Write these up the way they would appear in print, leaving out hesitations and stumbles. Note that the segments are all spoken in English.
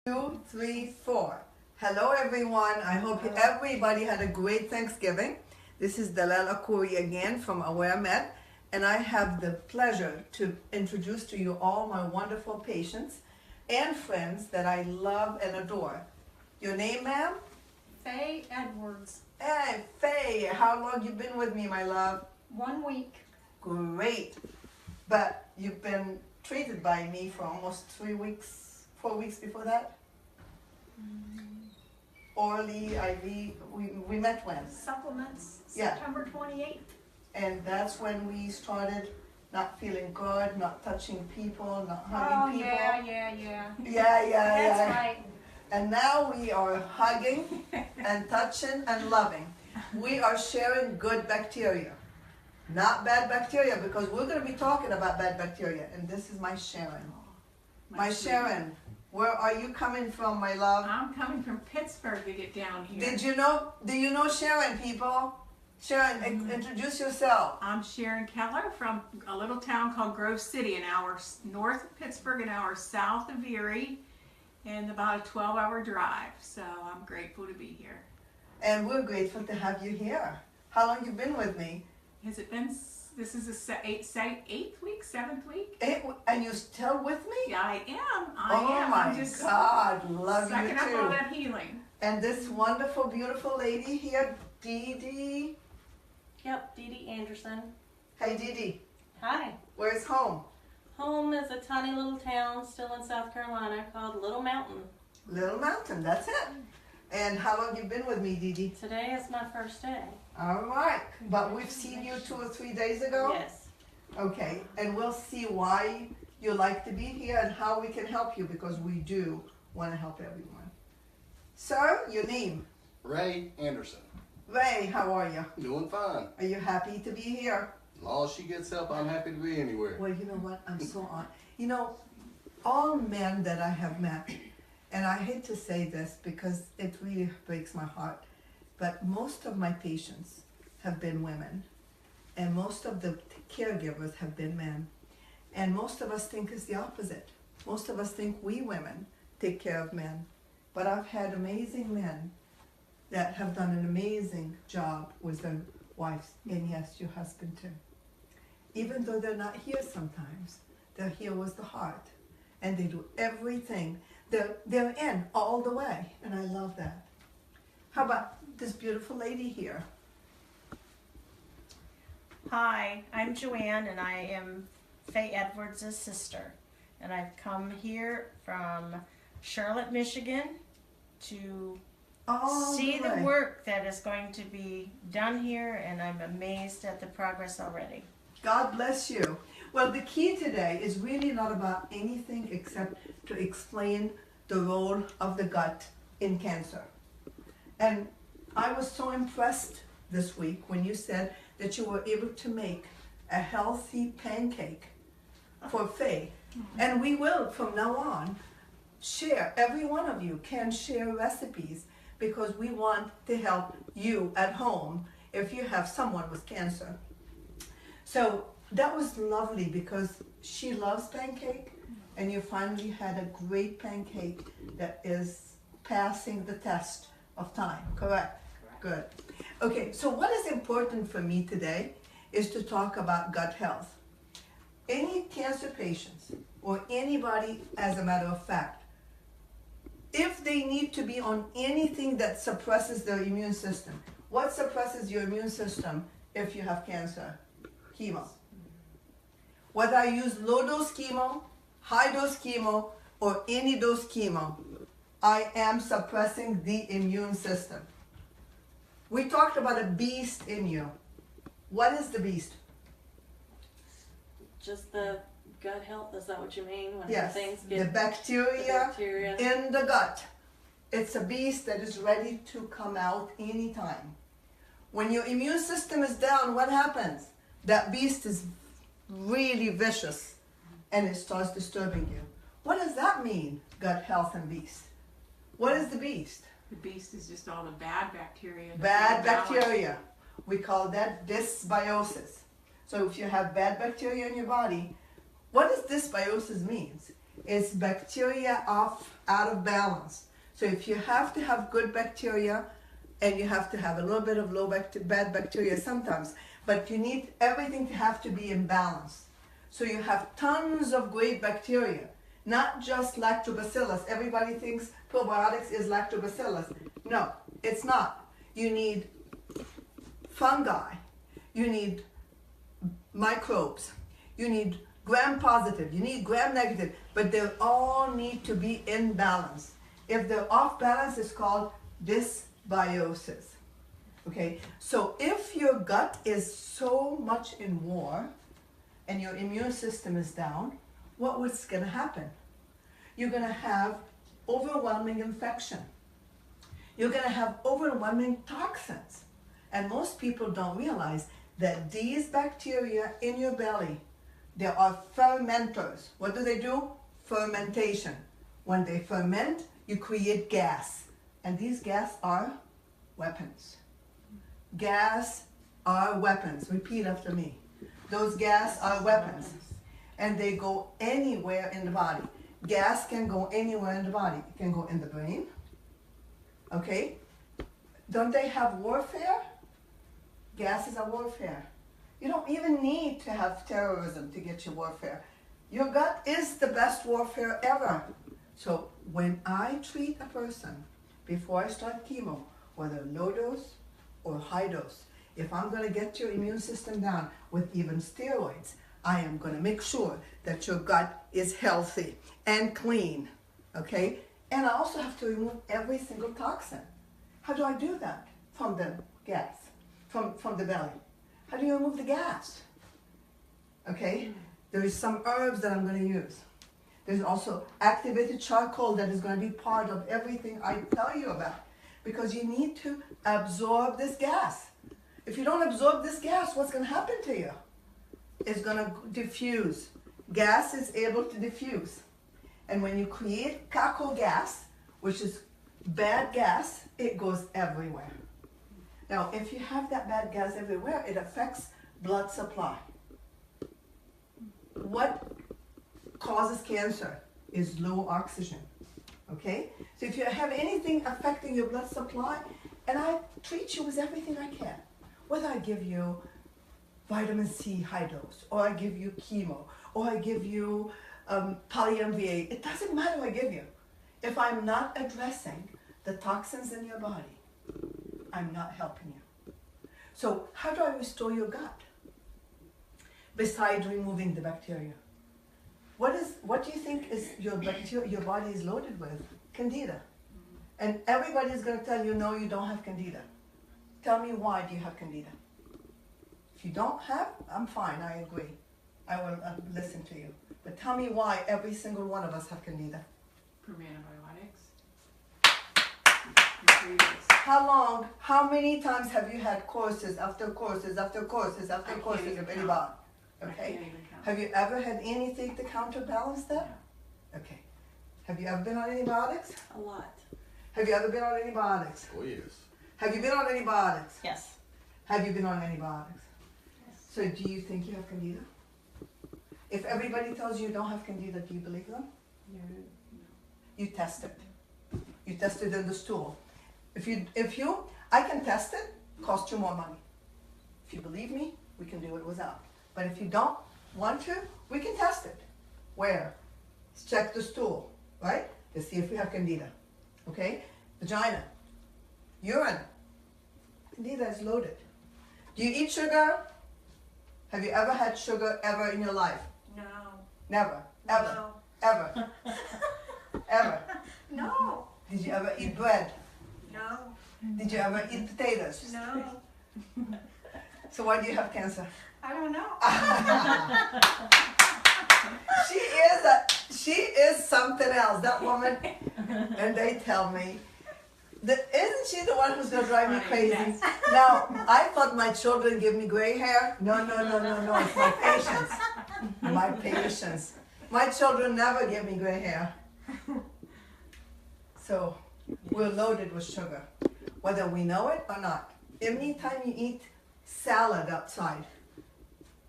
2, 3, 4. Hello everyone. I hope everybody had a great Thanksgiving. This is Dalal Akouri again from AwareMed, and I have the pleasure to introduce to you all my wonderful patients and friends that I love and adore. Your name, ma'am? Faye Edwards. Hey, Faye, how long you been with me, my love? 1 week. Great. But you've been treated by me for almost 3 weeks, 4 weeks before that? Orally, IV, we met when? Supplements, Yeah. September 28th. And that's when we started not feeling good, not touching people, not Oh, hugging people. yeah. Yeah. That's right. And now we are hugging and touching and loving. We are sharing good bacteria, not bad bacteria, because we're going to be talking about bad bacteria. And this is my Sharon. My Sharon, where are you coming from, my love? I'm coming from Pittsburgh to get down here. Do you know Sharon, people? Sharon, introduce yourself. I'm Sharon Keller from a little town called Grove City, an hour north of Pittsburgh, an hour south of Erie, and about a 12-hour drive. So I'm grateful to be here. And we're grateful to have you here. How long you been with me? Has it been, this is the eighth week, 7th week? And you still with me? Yeah, I am. Oh my I'm just God, love you sucking up all too. that healing. And this wonderful, beautiful lady here, Dee Dee. Yep, Dee Dee Anderson. Hey Dee Dee, Hi. where's home? Home is a tiny little town still in South Carolina called Little Mountain. Little Mountain, that's it. And how long you been with me, Dee Dee? Today is my first day. All right, but we've seen you 2 or 3 days ago? Yes. Okay, and we'll see why you like to be here and how we can help you, because we do want to help everyone. Sir, your name? Ray Anderson. Ray, how are you? Doing fine. Are you happy to be here? As long as she gets help, I'm happy to be anywhere. Well, you know what? I'm so honored. You know, all men that I have met, and I hate to say this because it really breaks my heart, but most of my patients have been women, and most of the caregivers have been men. And most of us think it's the opposite. Most of us think we women take care of men. But I've had amazing men that have done an amazing job with their wives, and yes, your husband too. Even though they're not here sometimes, they're here with the heart, and they do everything. They're in all the way, and I love that. How about this beautiful lady here? Hi, I'm Joanne, and I am Faye Edwards' sister. And I've come here from Charlotte, Michigan to see the work that is going to be done here, and I'm amazed at the progress already. God bless you. Well, the key today is really not about anything except to explain the role of the gut in cancer. And I was so impressed this week when you said that you were able to make a healthy pancake for Faye. And we will, from now on, share. Every one of you can share recipes because we want to help you at home if you have someone with cancer. So that was lovely because she loves pancake, and you finally had a great pancake that is passing the test of time, correct? Good. Okay, so what is important for me today is to talk about gut health. Any cancer patients, or anybody as a matter of fact, if they need to be on anything that suppresses their immune system, what suppresses your immune system if you have cancer? Chemo. Whether I use low-dose chemo, high-dose chemo, or any dose chemo, I am suppressing the immune system. We talked about a beast in you. What is the beast? Just the gut health, is that what you mean? When Yes, things the get bacteria bacteria. in the gut. It's a beast that is ready to come out anytime. When your immune system is down, what happens? That beast is really vicious and it starts disturbing you. What does that mean, gut health and beast? What is the beast? The beast is just all the bad bacteria. Bad bacteria. We call that dysbiosis. So if you have bad bacteria in your body, what does dysbiosis means? It's bacteria of out of balance. So if you have to have good bacteria, and you have to have a little bit of bad bacteria sometimes, but you need everything to have to be in balance. So you have tons of great bacteria, not just lactobacillus. Everybody thinks probiotics is lactobacillus. No, it's not. You need fungi, you need microbes, you need gram-positive, you need gram-negative, but they all need to be in balance. If they're off balance, it's called dysbiosis. Okay, so if your gut is so much in war and your immune system is down, what's going to happen? You're going to have overwhelming infection. You're going to have overwhelming toxins. And most people don't realize that these bacteria in your belly, they are fermenters. What do? Fermentation. When they ferment, you create gas. And these gas are weapons. Gas are weapons. Repeat after me. Those gas are weapons. And they go anywhere in the body. Gas can go anywhere in the body. It can go in the brain. Okay? Don't they have warfare? Gas is a warfare. You don't even need to have terrorism to get your warfare. Your gut is the best warfare ever. So when I treat a person, before I start chemo, whether low dose or high dose, if I'm going to get your immune system down with even steroids, I am going to make sure that your gut is healthy and clean, okay? And I also have to remove every single toxin. How do I do that? From the gas, from the belly. How do you remove the gas? Okay? There is some herbs that I'm going to use. There's also activated charcoal that is going to be part of everything I tell you about, because you need to absorb this gas. If you don't absorb this gas, what's going to happen to you? It's going to diffuse. Gas is able to diffuse. And when you create caco gas, which is bad gas, it goes everywhere. Now, if you have that bad gas everywhere, it affects blood supply. What causes cancer is low oxygen, okay? So if you have anything affecting your blood supply, and I treat you with everything I can, whether I give you vitamin C high dose, or I give you chemo, or I give you poly-MVA, it doesn't matter what I give you. If I'm not addressing the toxins in your body, I'm not helping you. So how do I restore your gut? Besides removing the bacteria. What do you think is your body is loaded with? Candida. And everybody's going to tell you, no, you don't have candida. Tell me, why do you have candida? If you don't have, I'm fine, I agree. I will listen to you. But tell me why every single one of us have candida. From antibiotics. How many times have you had courses after courses after courses after courses of antibiotics? Okay. Have you ever had anything to counterbalance that? No. Okay. Have you ever been on antibiotics? A lot. Have you ever been on antibiotics? Oh, yes. Have you been on antibiotics? Yes. Have you been on antibiotics? Yes. So do you think you have candida? If everybody tells you you don't have candida, do you believe them? No. You test it. You test it in the stool. I can test it, cost you more money. If you believe me, we can do it without. But if you don't want to, we can test it. Where? Let's check the stool, right? To see if we have candida. Okay? Vagina. Urine. Candida is loaded. Do you eat sugar? Have you ever had sugar ever in your life? No. Never. Ever. No. Ever. Ever. No. Did you ever eat bread? No. Did you ever eat potatoes? No. So why do you have cancer? I don't know. She is something else, that woman. And they tell me, isn't she the one who's gonna drive me crazy? Yes. Now, I thought my children give me gray hair. No, it's my patience. My patience. My children never give me gray hair. So, we're loaded with sugar, whether we know it or not. Anytime you eat salad outside,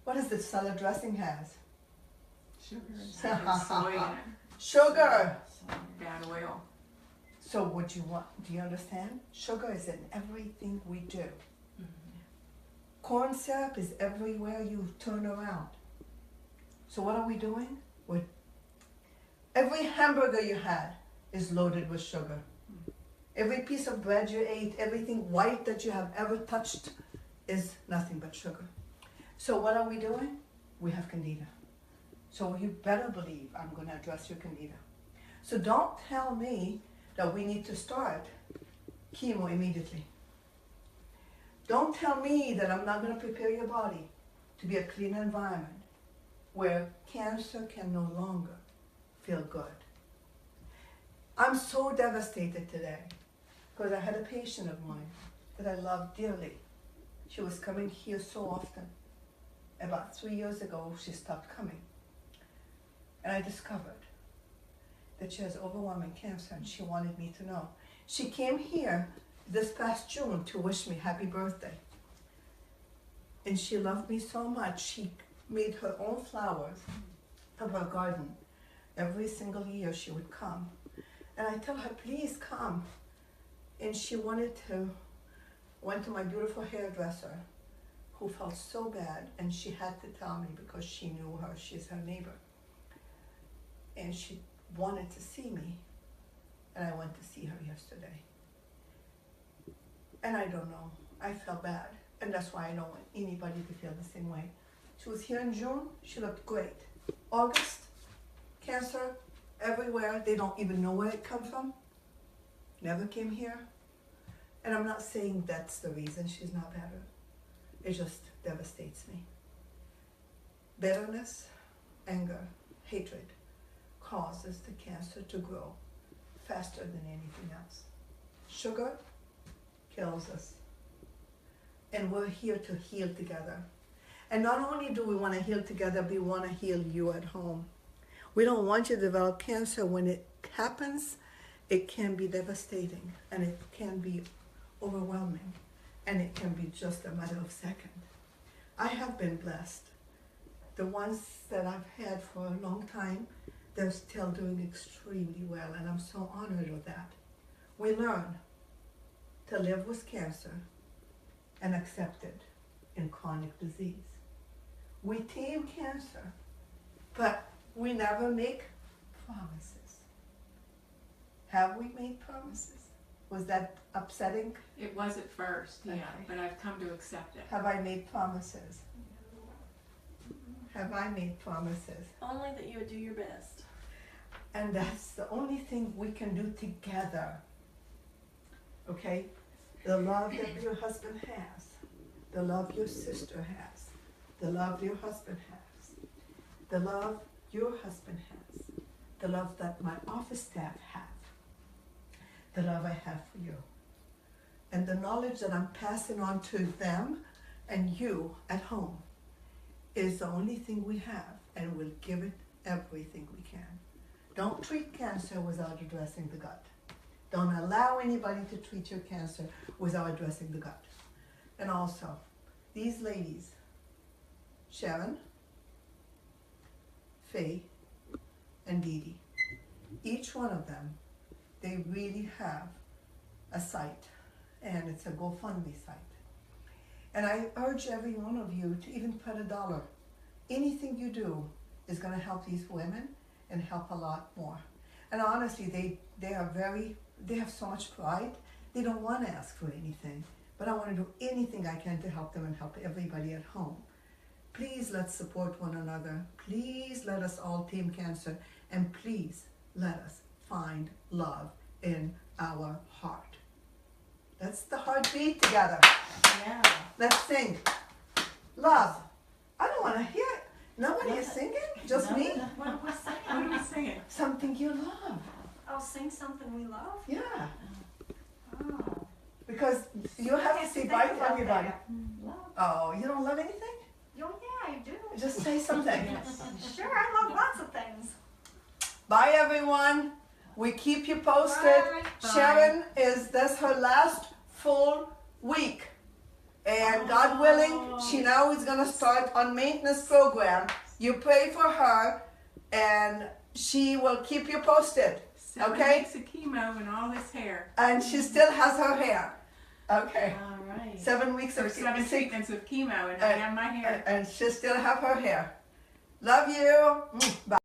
what does the salad dressing has? Sugar and soy in it. Sugar. bad oil. So what you want, do you understand? Sugar is in everything we do. Corn syrup is everywhere you turn around. So what are we doing? Every hamburger you had is loaded with sugar. Every piece of bread you ate, everything white that you have ever touched is nothing but sugar. So what are we doing? We have candida. So you better believe I'm going to address your candida. So don't tell me that we need to start chemo immediately. Don't tell me that I'm not going to prepare your body to be a clean environment where cancer can no longer feel good. I'm so devastated today because I had a patient of mine that I love dearly. She was coming here so often. About 3 years ago, she stopped coming. And I discovered that she has overwhelming cancer and she wanted me to know. She came here this past June to wish me happy birthday. And she loved me so much, she made her own flowers of her garden. Every single year she would come. And I tell her, please come. And she went to my beautiful hairdresser, who felt so bad, and she had to tell me because she knew her, she's her neighbor. And she wanted to see me, and I went to see her yesterday. And I don't know, I felt bad, and that's why I don't want anybody to feel the same way. She was here in June, she looked great. August, cancer everywhere, they don't even know where it comes from. Never came here. And I'm not saying that's the reason she's not better. It just devastates me. Bitterness, anger, hatred causes the cancer to grow faster than anything else. Sugar kills us. And we're here to heal together. And not only do we want to heal together, we want to heal you at home. We don't want you to develop cancer. When it happens, it can be devastating and it can be overwhelming and it can be just a matter of seconds. I have been blessed. The ones that I've had for a long time, they're still doing extremely well, and I'm so honored with that. We learn to live with cancer and accept it in chronic disease. We tame cancer, but we never make promises. Have we made promises? Was that upsetting? It was at first, yeah, Okay. but I've come to accept it. Have I made promises? Have I made promises? Only that you would do your best. And that's the only thing we can do together. Okay? The love that your husband has, the love your sister has, the love your husband has, the love your husband has, the love that my office staff have, the love I have for you, and the knowledge that I'm passing on to them and you at home is the only thing we have, and we'll give it everything we can. Don't treat cancer without addressing the gut. Don't allow anybody to treat your cancer without addressing the gut. And also, these ladies, Sharon, Faye, and Dee Dee, each one of them, they really have a site, and it's a GoFundMe site. And I urge every one of you to even put $1. Anything you do is going to help these women and help a lot more. And honestly, they have so much pride, they don't want to ask for anything. But I want to do anything I can to help them and help everybody at home. Please let's support one another. Please let us all tame cancer. And please let us find love in our heart. That's the heartbeat together. Yeah. Let's sing. Love. I don't want to hear it. Nobody is singing? Just me? What are we singing? What are we singing? Something you love. Oh, sing something we love? Yeah. Oh. Because you have to say Think bye to about everybody. that. Oh, you don't love anything? Oh, yeah, I do. Just say something. Sure, I love lots of things. Bye, everyone. We keep you posted. Bye. Sharon that's her last full week. And God willing, she now is going to start on maintenance program. You pray for her, and she will keep you posted. 7 Okay. weeks of chemo and all this hair. And she still has her hair. Okay. All right. 7 weeks Or of 7 treatments of chemo and I have my hair. and she still have her hair. Love you. Bye.